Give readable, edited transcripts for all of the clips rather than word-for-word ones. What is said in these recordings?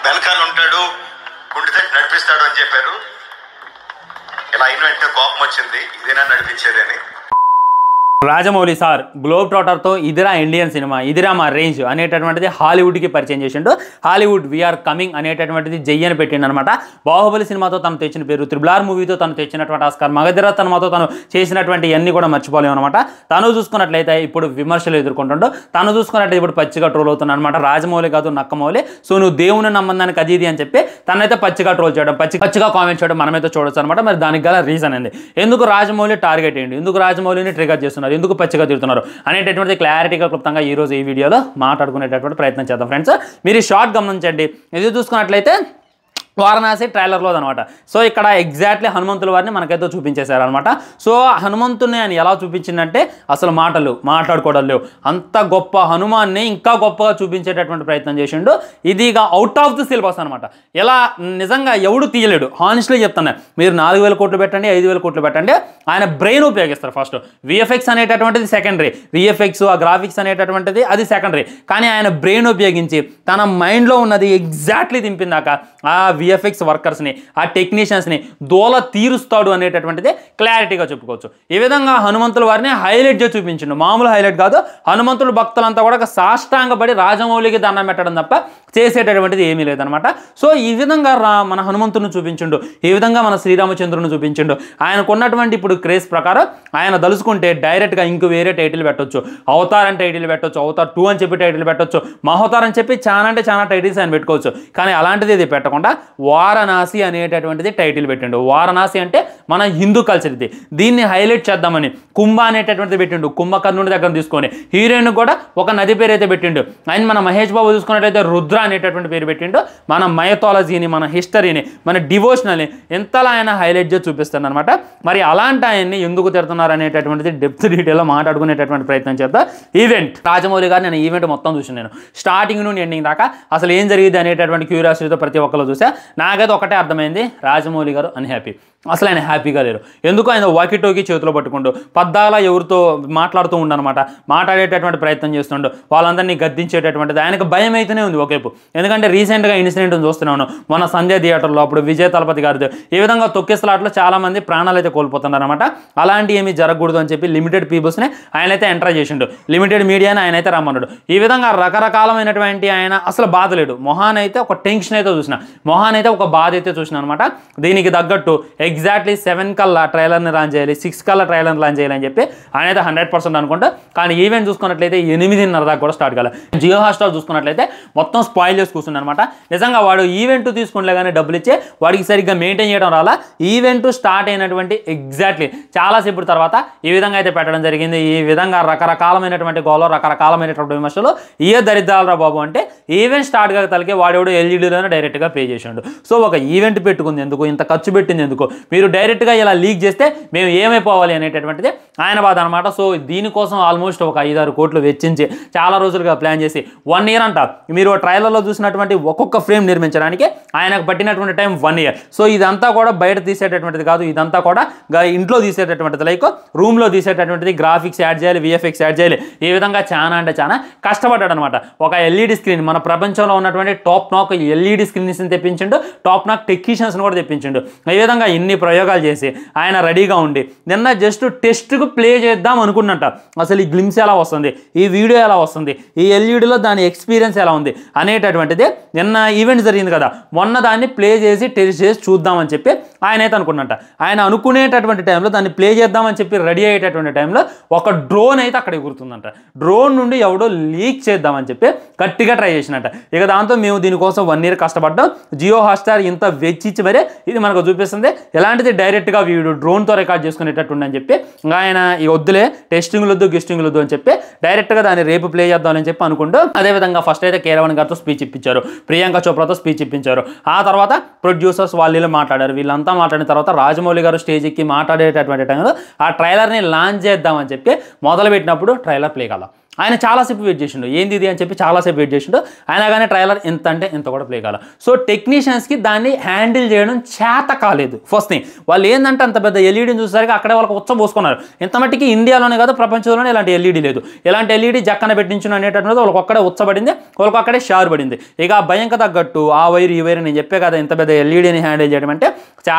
వెనకాల ఉంటాడు, గుండె తట్టి నడిపిస్తాడు అని చెప్పారు. ఇలా అయిన వెంటనే కోపం వచ్చింది, ఇదేనా నడిపించేది అని. రాజమౌళి సార్ గ్లోబ్ ట్రాటర్తో ఇదిరా ఇండియన్ సినిమా, ఇదిరా మా రేంజ్ అనేటటువంటిది హాలీవుడ్కి పరిచయం చేసిండు. హాలీవుడ్ వీఆర్ కమింగ్ అనేటటువంటిది జై అని పెట్టిండు అనమాట. బాహుబలి సినిమాతో తను తెచ్చిన పేరు, త్రిబుల్ మూవీతో తను తెచ్చినటువంటి ఆస్కార్, మగధీర సినిమాతో తను చేసినటువంటి అన్ని కూడా మర్చిపోలేము అనమాట. తను చూసుకున్నట్లయితే ఇప్పుడు విమర్శలు ఎదుర్కొంటుండో, తను చూసుకున్నట్లయితే ఇప్పుడు పచ్చిగా ట్రోల్ అవుతున్నాడు అనమాట. రాజమౌళి కాదు నక్కమౌళి, సో నువ్వు దేవుని నమ్మందానికి అది ఇది అని చెప్పి తనైతే పచ్చిగా ట్రోల్ చేయడం, పచ్చిగా కామెంట్ చేయడం మనమైతే చూడొచ్చు అనమాట. మరి దానికి గల రీజన్ ఏంది, ఎందుకు రాజమౌళి టార్గెట్ అయ్యింది, ఎందుకు రాజమౌళిని ట్రిగర్ చేస్తున్నారు, ఎందుకు పచ్చిగా తిడుతున్నారు అనేటటువంటి క్లారిటీగా క్లుప్తంగా ఈ రోజు ఈ వీడియోలో మాట్లాడుకునేటటువంటి ప్రయత్నం చేద్దాం ఫ్రెండ్స్. మీరు షార్ట్ గమనించండి. ఇది చూసుకున్నట్లయితే వారణాసి ట్రైలర్లో అనమాట. సో ఇక్కడ ఎగ్జాక్ట్లీ హనుమంతుల వారిని మనకైతే చూపించేశారనమాట. సో హనుమంతుని ఆయన ఎలా చూపించిందంటే అసలు మాట్లాడుకోవడం లేవు, అంత గొప్ప హనుమాన్ని ఇంకా గొప్పగా చూపించేటటువంటి ప్రయత్నం చేసిండు. ఇదిగా అవుట్ ఆఫ్ ది సిలబస్ అనమాట. ఎలా నిజంగా ఎవడు తీయలేడు, హానెస్ట్లీ చెప్తాను. మీరు 4000 కోట్లు పెట్టండి, 5000 కోట్లు పెట్టండి, ఆయన బ్రెయిన్ ఉపయోగిస్తారు. ఫస్ట్ విఎఫ్ఎక్స్ అనేటటువంటిది సెకండరీ, విఎఫ్ఎక్స్ ఆ గ్రాఫిక్స్ అనేటటువంటిది అది సెకండరీ, కానీ ఆయన బ్రెయిన్ ఉపయోగించి తన మైండ్లో ఉన్నది ఎగ్జాక్ట్లీ దింపిందాక ఆ విఎఫ్ఎక్స్ వర్కర్స్ని, ఆ టెక్నీషియన్స్ని దోల తీరుస్తాడు అనేటటువంటిది క్లారిటీగా చెప్పుకోవచ్చు. ఈ విధంగా హనుమంతుల వారిని హైలైట్గా చూపించిండు, మామూలు హైలైట్ కాదు. హనుమంతుల భక్తులంతా కూడా సాష్టాంగపడి రాజమౌళికి దండం పెట్టడం తప్ప చేసేటటువంటిది ఏమీ లేదనమాట. సో ఈ విధంగా మన హనుమంతుని చూపించిండు, ఈ విధంగా మన శ్రీరామచంద్రుని చూపించిండు. ఆయనకు ఉన్నటువంటి ఇప్పుడు క్రేజ్ ప్రకారం ఆయన దలుచుకుంటే డైరెక్ట్గా ఇంక వేరే టైటిల్ పెట్టొచ్చు, అవతార్ అని టైటిల్ పెట్టొచ్చు, అవతార్ 2 అని చెప్పి టైటిల్ పెట్టొచ్చు, మహోతార్ అని చెప్పి చాలా అంటే చాలా టైటిల్స్ ఆయన పెట్టుకోవచ్చు. కానీ అలాంటిది ఇది పెట్టకుండా వారణాసి అనేటటువంటిది టైటిల్ పెట్టిండు. వారణాసి అంటే మన హిందూ కల్చర్, ఇది దీన్ని హైలైట్ చేద్దామని కుంభ అనేటటువంటిది పెట్టిండు. కుంభకర్ణుడి దగ్గర తీసుకొని హీరోయిన్ కూడా ఒక నది పేరు అయితే పెట్టిండు. అండ్ మన మహేష్ బాబు చూసుకున్నట్లయితే రుద్ర అనేటటువంటి పేరు పెట్టిండు. మన మైథాలజీని, మన హిస్టరీని, మన డివోషనల్ని ఎంతలా ఆయన హైలైట్ చేసి చూపిస్తాడు అనమాట. మరి అలాంటి ఆయన్ని ఎందుకు తిడుతున్నారు అనేటటువంటిది డెప్త్ డీటెయిల్లో మాట్లాడుకునేటటువంటి ప్రయత్నం చేద్దాం. ఈవెంట్ రాజమౌళి గారు నేను ఈవెంట్ మొత్తం చూసాను, నేను స్టార్టింగ్ నుండి ఎండింగ్ దాకా అసలు ఏం జరిగింది అనేటటువంటి క్యూరియాసిటీతో ప్రతి ఒక్కరు చూసా. నాకైతే ఒకటే అర్థమైంది, రాజమౌళి గారు అన్హ్యాపీ. అసలు ఆయన హ్యాపీగా లేరు. ఎందుకు ఆయన వాకిటోకి చేతిలో పట్టుకుంటూ పద్దాల ఎవరితో మాట్లాడుతూ ఉండనమాట, మాట్లాడేటటువంటి ప్రయత్నం చేస్తుండు, వాళ్ళందరినీ గద్దించేటటువంటిది. ఆయనకు భయం అయితేనే ఉంది ఒకవైపు. ఎందుకంటే రీసెంట్గా ఇన్సిడెంట్ చూస్తున్నాను మన సంజయ్ థియేటర్లో, అప్పుడు విజయ్ తలపతి గారిది ఈ విధంగా తొక్కిసలాట్లో చాలామంది ప్రాణాలు అయితే కోల్పోతున్నారు అనమాట. అలాంటి ఏమీ జరగకూడదు అని చెప్పి లిమిటెడ్ పీపుల్స్ని ఆయన అయితే ఎంటర్ చేసిండు, లిమిటెడ్ మీడియాని ఆయన అయితే రమ్మన్నాడు. ఈ విధంగా రకరకాలమైనటువంటి ఆయన అసలు బాధ లేడు. మొహాన్ అయితే ఒక టెన్షన్ అయితే చూసిన, మొహాన్ అయితే ఒక బాధ అయితే చూసిన అనమాట. దీనికి తగ్గట్టు ఎగ్జాక్ట్లీ 7 కల్లా ట్రైలర్ని లాంచ్ చేయాలి, 6 కల్లా ట్రైలర్ని లాంచ్ చేయాలని చెప్పి ఆయన అయితే 100% అనుకుంటా. కానీ ఈవెంట్ చూసుకున్నట్లయితే 8:30 దాకా కూడా స్టార్ట్ కాలే. జియో హాట్‌స్టార్ చూసుకున్నట్లయితే మొత్తం స్పాయిల్ చేసి కూర్చుంది అనమాట. నిజంగా వాడు ఈవెంట్ తీసుకుంటే కానీ డబ్బులు ఇచ్చే వాడికి సరిగ్గా మెయింటైన్ చేయడం రాలా. ఈవెంట్ స్టార్ట్ అయినటువంటి ఎగ్జాక్ట్లీ చాలాసేపు తర్వాత ఈ విధంగా అయితే పెట్టడం జరిగింది. ఈ విధంగా రకరకాలమైనటువంటి గోలు, రకరకాలమైనటువంటి విమర్శలు. ఏ దరిద్రాలరా బాబు అంటే ఈవెంట్ స్టార్ట్ కాక తలకే వాడేవాడు ఎల్ఈడీలోనే డైరెక్ట్గా పే చేసిండు. సో ఒక ఈవెంట్ పెట్టుకుంది ఎందుకు, ఇంత ఖర్చు పెట్టింది ఎందుకు, మీరు డైరెక్ట్గా ఇలా లీక్ చేస్తే మేము ఏమైపోవాలి అనేటటువంటిది ఆయన బాధ అనమాట. సో దీనికోసం ఆల్మోస్ట్ ఒక 5-6 కోట్లు వెచ్చించి చాలా రోజులుగా ప్లాన్ చేసి 1 ఇయర్ అంట. మీరు ట్రైలర్లో చూసినటువంటి ఒక్కొక్క ఫ్రేమ్ నిర్మించడానికి ఆయనకు పట్టినటువంటి టైం 1 ఇయర్. సో ఇదంతా కూడా బయట తీసేటటువంటిది కాదు, ఇదంతా కూడా ఇంట్లో తీసేటటువంటిది, లైక్ రూమ్లో తీసేటటువంటిది. గ్రాఫిక్స్ యాడ్ చేయాలి, విఎఫ్ఎక్స్ యాడ్ చేయాలి. ఈ విధంగా చాలా అంటే చాలా కష్టపడ్డాడు అనమాట. ఒక ఎల్ఈడి స్క్రీన్, మన ప్రపంచంలో ఉన్నటువంటి టాప్ నాక్ ఎల్ఈడి స్క్రీన్స్ని తెప్పించిండు, టాప్ నాక్ టెక్నీషియన్స్ని కూడా తెప్పించిండు. ఈ విధంగా ఇన్ని ప్రయోగాలు చేసి ఆయన రెడీగా ఉండి నిన్న జస్ట్ టెస్ట్కు ప్లే చేద్దాం అనుకున్నట్ట. అసలు ఈ గ్లిమ్స్ ఎలా వస్తుంది, ఈ వీడియో ఎలా వస్తుంది, ఈ ఎల్ఈడిలో దాని ఎక్స్పీరియన్స్ ఎలా ఉంది అనేటటువంటిది నిన్న ఈవెంట్ జరిగింది కదా, మొన్న దాన్ని ప్లే చేసి టెస్ట్ చేసి చూద్దామని చెప్పి ఆయన అయితే అనుకున్నట్ట. ఆయన అనుకునేటటువంటి టైంలో దాన్ని ప్లే చేద్దామని చెప్పి రెడీ అయ్యేటటువంటి టైంలో ఒక డ్రోన్ అయితే అక్కడ ఎగురుతుందంట. డ్రోన్ నుండి ఎవడో లీక్ చేద్దామని చెప్పి గట్టిగా ట్రై చేసినట్ట. ఇక దాంతో మేము దీనికోసం 1 ఇయర్ కష్టపడ్డాం. జియో హాట్‌స్టార్ ఇంత వెచ్చిచ్చి మరే ఇది మనకు చూపిస్తుంది. ఎలాంటిది డైరెక్ట్గా వీడియో డ్రోన్తో రికార్డ్ చేసుకునేటట్టు అని చెప్పి ఆయన ఈ వద్దులే టెస్టింగ్లు వద్దు గెస్టింగ్లు వద్దు అని చెప్పి డైరెక్ట్గా దాన్ని రేపు ప్లే చేద్దామని చెప్పి అనుకుంటూ, అదేవిధంగా ఫస్ట్ అయితే కేరవన్ గారితో స్పీచ్ ఇప్పించారు, ప్రియాంక చోప్రాతో స్పీచ్ ఇప్పించారు. ఆ తర్వాత ప్రొడ్యూసర్స్ వాళ్ళు మాట్లాడారు. వీళ్ళంతా మాట్లాడిన తర్వాత రాజమౌళి గారు స్టేజ్ ఎక్కి మాట్లాడేటటువంటి టైంలో ఆ ట్రైలర్ని లాంచ్ చేద్దామని చెప్పి మొదలుపెట్టినప్పుడు ట్రైలర్ ప్లే కాల. ఆయన చాలాసేపు వెయిట్ చేసిండు, ఏంది ఇది అని చెప్పి చాలాసేపు వెయిట్ చేసిండు. అయినా కానీ ట్రైలర్ ఎంత అంటే ఎంత కూడా ప్లే కాల. సో టెక్నీషియన్స్కి దాన్ని హ్యాండిల్ చేయడం చేత కాలేదు. ఫస్ట్ థింగ్, వాళ్ళు ఏంటంటే అంత పెద్ద ఎల్ఈడీని చూసేసరికి అక్కడే వాళ్ళకి ఉచ్చబోసుకున్నారు. ఇంత మట్టికి ఇండియాలోనే కాదు ప్రపంచంలోనే ఇలాంటి ఎల్ఈడీ లేదు. ఇలాంటి ఎల్ఈడీ జక్కన పెట్టించు అనేటటువంటిది వాళ్ళకి ఒక్కడే ఉచ్చబడింది, వాళ్ళకి అక్కడే షార్ పడింది. ఇక ఆ భయంకి తగ్గట్టు ఆ వైరు ఈ వైరు నేను చెప్పే కదా, ఇంత పెద్ద ఎల్ఈడీని హ్యాండిల్ చేయడం అంటే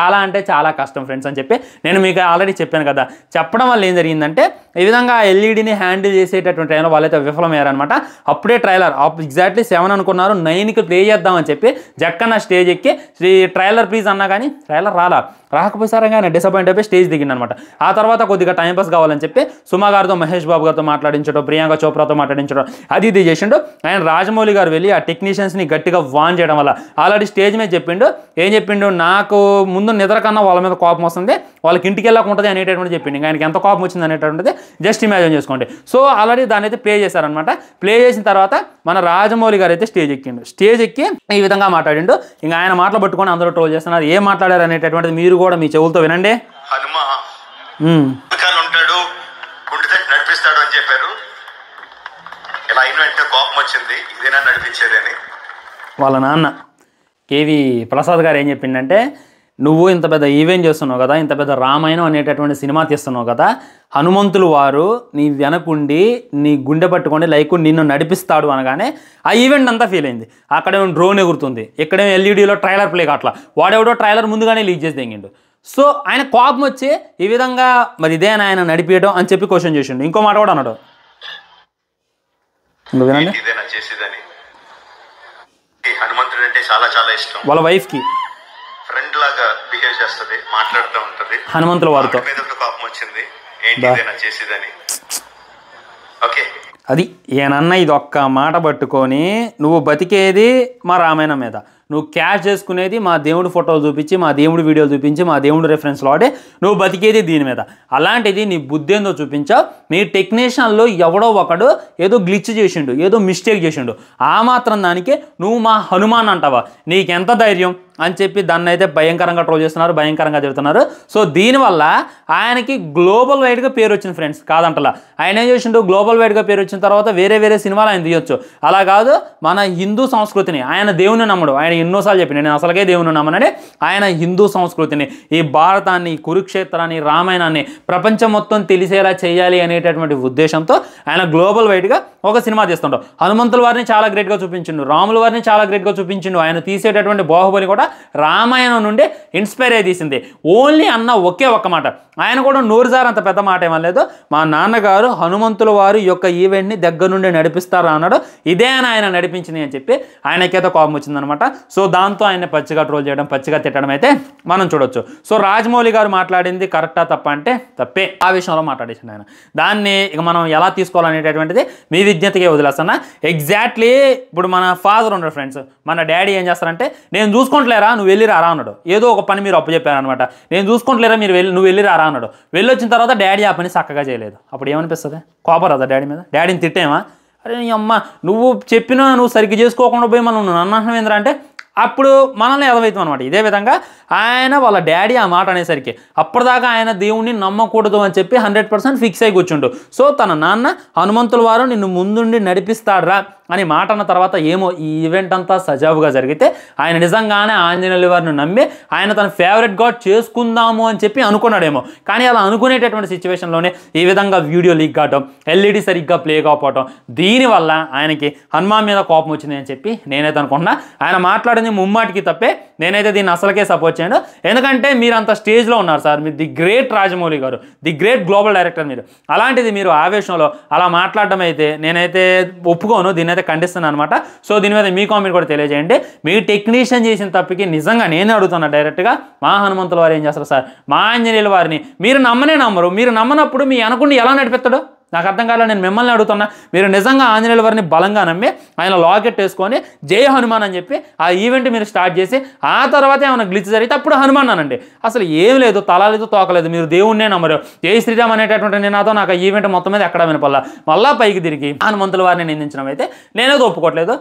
చాలా కష్టం ఫ్రెండ్స్ అని చెప్పి నేను మీకు ఆల్రెడీ చెప్పాను కదా. చెప్పడం వల్ల ఏం జరిగిందంటే ఈ విధంగా ఆ ఎల్ఈడీని హ్యాండిల్ చేసేటటువంటి టైంలో వాళ్ళైతే విఫలమయ్యారనమాట. అప్పుడే ట్రైలర్ ఎగ్జాక్ట్లీ 7 అనుకున్నారు, 9కి ప్లే చేద్దామని చెప్పి జక్కన్న స్టేజ్ ఎక్కి ట్రైలర్ ప్లీజ్ అన్నా కానీ ట్రైలర్ రాకపోయేసారా కానీ డిసప్పాయింట్ అయిపోయి స్టేజ్ దిగిందనమాట. ఆ తర్వాత కొద్దిగా టైంపాస్ కావాలని చెప్పి సుమా గారితో, మహేష్ బాబు గారితో మాట్లాడించడం, ప్రియాంక చోప్రాతో మాట్లాడించడం అది ఇది చేసిండు. ఆయన రాజమౌళి గారు వెళ్ళి ఆ టెక్నీషియన్స్ని గట్టిగా వాన్ చేయడం వల్ల ఆల్రెడీ స్టేజ్ మీద ఏం చెప్పిండు, నాకు ముందు నిద్ర కన్నా వాళ్ళ మీద కోపం వస్తుంది, వాళ్ళకి ఇంటికి వెళ్ళకుంటుంది అనేటటువంటి చెప్పిండు. ఇంకా ఆయనకి ఎంత కోపం వచ్చింది అనేటువంటిది జస్ట్ ఇమాజిన్ చేసుకోండి. సో ఆల్రెడీ దాన్ని అయితే ప్లే చేశారనమాట. ప్లే చేసిన తర్వాత మన రాజమౌళి గారు అయితే స్టేజ్ ఎక్కి ఈ విధంగా మాట్లాడిండు. ఇంకా ఆయన మాటలు పట్టుకొని అందరూ ట్రోల్ చేస్తున్నారు. ఏం మాట్లాడారు అనేటటువంటిది మీరు కూడా మీ చెవులతో వినండి. హనుమ ఉంటాడు, గుండె నడిపిస్తాడు అని చెప్పారు. ఇలా అయిన వెంటనే కోపం వచ్చింది, ఇదేనా నడిపించేది అని. వాళ్ళ నాన్న కేవి ప్రసాద్ గారు ఏం చెప్పిండంటే, నువ్వు ఇంత పెద్ద ఈవెంట్ చేస్తున్నావు కదా, ఇంత పెద్ద రామాయణం అనేటటువంటి సినిమా తీస్తున్నావు కదా, హనుమంతులు వారు నీ వెనకుండి నీ గుండె పట్టుకొని లైక్ నిన్ను నడిపిస్తాడు అనగానే ఆ ఈవెంట్ అంతా ఫీల్ అయింది. అక్కడేమో డ్రోన్ ఎగురుతుంది, ఇక్కడేమో ఎల్ఈడీలో ట్రైలర్ ప్లే కావట్లా, వాడెవడో ట్రైలర్ ముందుగానే లీక్ చేసి తెంగిండు. సో ఆయన కోపం వచ్చి ఈ విధంగా మరి ఇదే ఆయన నడిపియడం అని చెప్పి క్వశ్చన్ చేసిండు. ఇంకో మాట కూడా అన్నాడు, వినండి. హనుమంతుడు అంటే చాలా ఇష్టం, వాళ్ళ వైఫ్కి ఫ్రెండ్ లాగా బిహేవ్ చేస్తుంది, మాట్లాడుతూ ఉంటది. హనుమంతుల వారితో మీద కోపం వచ్చింది, ఏంటి చేసేదని. ఓకే, అది ఏనన్నా ఇది ఒక్క మాట పట్టుకొని నువ్వు బతికేది మా రామాయణం మీద, నువ్వు క్యాష్ చేసుకునేది మా దేవుడి ఫోటోలు చూపించి, మా దేవుడి వీడియోలు చూపించి, మా దేవుడి రెఫరెన్స్లో ఆడే నువ్వు బతికేది దీని మీద. అలాంటిది నీ బుద్ధి ఏందో చూపించావు. నీ టెక్నీషియన్లో ఎవడో ఒకడు ఏదో గ్లిచ్ చేసిండు, ఏదో మిస్టేక్ చేసిండు, ఆ మాత్రం దానికి నువ్వు మా హనుమాన్ అంటావా? నీకెంత ధైర్యం అని చెప్పి దాన్ని అయితే భయంకరంగా ట్రోల్ చేస్తున్నారు, భయంకరంగా తిడుతున్నారు. సో దీనివల్ల ఆయనకి గ్లోబల్ వైడ్గా పేరు వచ్చింది ఫ్రెండ్స్, కాదంటలా. ఆయన ఏం చేసిండు, గ్లోబల్ వైడ్గా పేరు వచ్చిన తర్వాత వేరే సినిమాలు ఆయన తీయొచ్చు. అలా కాదు, మన హిందూ సంస్కృతిని, ఆయన దేవుని నమ్మడు. ఆయన ఎన్నోసార్లు చెప్పి నేను అసలుకే దేవుని నమ్మనని, ఆయన హిందూ సంస్కృతిని, ఈ భారతాన్ని, కురుక్షేత్రాన్ని, రామాయణాన్ని ప్రపంచం మొత్తం తెలిసేలా చేయాలి అనేటటువంటి ఉద్దేశంతో ఆయన గ్లోబల్ వైడ్గా ఒక సినిమా తీస్తుంటాడు. హనుమంతుల వారిని చాలా గ్రేట్గా చూపించిండు, రాముల వారిని చాలా గ్రేట్గా చూపించిండు. ఆయన తీసేటటువంటి బాహుబలి కూడా రామాయణం నుండి ఇన్స్పైర్ అయి తీసింది. ఓన్లీ అన్న ఒకే ఒక్క మాట, ఆయన కూడా నోరుజారు అంత పెద్ద మాట ఏమనలేదు, మా నాన్నగారు హనుమంతుల వారు యొక్క ఈవెంట్ని దగ్గర నుండి నడిపిస్తారు అన్నాడు, ఇదే ఆయన నడిపించింది అని చెప్పి ఆయనకైతే కోపం వచ్చిందనమాట. సో దాంతో ఆయన పచ్చిగా ట్రోల్ చేయడం, పచ్చిగా తిట్టడం అయితే మనం చూడొచ్చు. సో రాజమౌళి గారు మాట్లాడింది కరెక్టా తప్ప అంటే తప్పే, ఆ విషయంలో మాట్లాడేసింది ఆయన. దాన్ని ఇక మనం ఎలా తీసుకోవాలనేటటువంటిది మీ విజ్ఞతకే వదిలేస్తున్నా. ఎగ్జాక్ట్లీ ఇప్పుడు మన ఫాదర్ ఉన్నాడు ఫ్రెండ్స్, మన డాడీ ఏం చేస్తారంటే, నేను చూసుకుంటలేరా నువ్వు వెళ్ళి రారా అన్నాడు. ఏదో ఒక పని మీరు అప్పచెప్పారనమాట, నేను చూసుకుంటలేరా నువ్వు వెళ్ళి రారా అన్నాడు. వెళ్ళొచ్చిన తర్వాత డాడీ ఆ పని చక్కగా చేయలేదు. అప్పుడు ఏమనిపిస్తుంది? కోపరాదా డాడీ మీద? డాడీని తిట్టేమా? అరే నీ అమ్మ, నువ్వు చెప్పినా నువ్వు సరిగ్గా చేసుకోకుండా పోయి మనం నన్ను అన్నం అంటే అప్పుడు మనల్ని ఎదవైతాం అనమాట. ఇదే విధంగా ఆయన వాళ్ళ డాడీ ఆ మాట అనేసరికి అప్పటిదాకా ఆయన దేవుణ్ణి నమ్మకూడదు అని చెప్పి 100% ఫిక్స్ అయి కూర్చుండు. సో తన నాన్న హనుమంతుల వారు నిన్ను ముందుండి నడిపిస్తాడ్రా అని మాట అన్న తర్వాత ఏమో ఈ ఈవెంట్ అంతా సజావుగా జరిగితే ఆయన నిజంగానే ఆంజనేయుల వారిని నమ్మి ఆయన తన ఫేవరెట్ గాడ్ చేసుకుందాము అని చెప్పి అనుకున్నాడేమో. కానీ అలా అనుకునేటటువంటి సిచ్యువేషన్లోనే ఈ విధంగా వీడియో లీక్ కావటం, ఎల్ఈడి సరిగ్గా ప్లే కాకపోవటం, దీనివల్ల ఆయనకి హనుమాన్ మీద కోపం వచ్చింది అని చెప్పి నేనైతే అనుకుంటున్నా. ఆయన మాట్లాడింది ముమ్మాటికి తప్పే, నేనైతే దీన్ని అసలుకే సపోర్ట్ చేయను. ఎందుకంటే మీరు అంత స్టేజ్లో ఉన్నారు సార్, మీరు ది గ్రేట్ రాజమౌళి గారు, ది గ్రేట్ గ్లోబల్ డైరెక్టర్ మీరు. అలాంటిది మీరు ఆవేశంలో అలా మాట్లాడడం అయితే నేనైతే ఒప్పుకోను, దీనైతే ఖండిస్తున్నాను అనమాట. సో దీని మీద మీ కామెంట్ కూడా తెలియజేయండి. మీ టెక్నీషియన్ చేసిన తప్పుకి నిజంగా నేనే అడుగుతున్నా డైరెక్ట్గా, మా హనుమంతుల వారు ఏం చేస్తారు సార్? మా ఆంజనేయుల వారిని మీరు నమ్మరు. మీరు నమ్మనప్పుడు మీ అనుకుండి ఎలా నడిపెత్తాడు? నాకు అర్థం కాలేదు. నేను మిమ్మల్ని అడుగుతున్నా, మీరు నిజంగా ఆంజనేయుల వారిని బలంగా నమ్మి ఆయన లాకెట్ వేసుకొని జై హనుమాన్ అని చెప్పి ఆ ఈవెంట్ మీరు స్టార్ట్ చేసి ఆ తర్వాత ఏమైనా గ్లిచ్ జరిగితే అప్పుడు హనుమాన్ అనండి. అసలు ఏం లేదు, తల లేదు, తోకలేదు, మీరు దేవుణ్ణే నమ్మరు. జై శ్రీరామ్ అనేటటువంటి నినాదం నాకు ఆ ఈవెంట్ మొత్తం మీద ఎక్కడ వినపల్లా. మళ్ళా పైకి తిరిగి హనుమంతుల వారిని నిందించడం అయితే నేనేదో ఒప్పుకోవట్లేదు.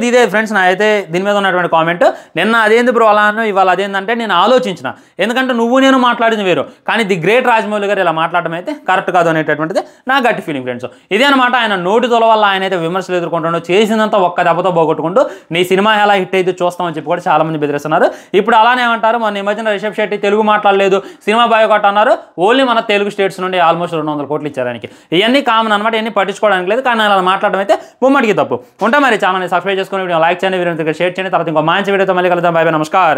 ఇదే ఫ్రెండ్స్ నా అయితే దీని మీద ఉన్నటువంటి కామెంట్. నిన్న అదేంది బ్రో అలా అన్న, ఇవాళ అదేంటంటే నేను ఆలోచించిన, ఎందుకంటే నువ్వు నేను మాట్లాడింది వేరు, కానీ ది గ్రేట్ రాజమౌళి గారు ఇలా మాట్లాడడం అయితే కరెక్ట్ కాదు అనేటటువంటిది నా గట్టి ఇలాంటి ఫీలింగ్ ఫ్రెండ్స్. ఇదే అనమాట ఆయన నోటి తొల వల్ల ఆయన అయితే విమర్శలు ఎదుర్కొంటాడో, చేసినంత ఒక్క దెబ్బతో పోగొట్టుకుంటూ నీ సినిమా ఎలా హిట్ అయితే చూస్తామని చెప్పి కూడా చాలా మంది బెదిరిస్తున్నారు. ఇప్పుడు అలానే ఏమంటారు, మన ఈ మధ్యన రిషబ్ శెట్టి తెలుగు మాట్లాడలేదు, సినిమా బాయ్కాట్ అన్నారు. ఓన్లీ మన తెలుగు స్టేట్స్ నుండి ఆల్మోస్ట్ 200 కోట్లు ఇచ్చారు ఆయనకి. ఇవన్నీ కామన్ అనమాట, ఇవన్నీ పట్టించుకోవడానికి లేదు. కానీ అలా మాట్లాడడం అయితే ముమ్మడికి తప్పు. ఉంటా మరి ఛానల్ని సబ్స్క్రైబ్ చేసుకుని వీడియో లైక్ చేయండి, వీడియో షేర్ చేయండి. తర్వాత ఇంకో మంచి వీడియోతో మళ్ళీ కలుద్దాం. బై బై, నమస్కారం.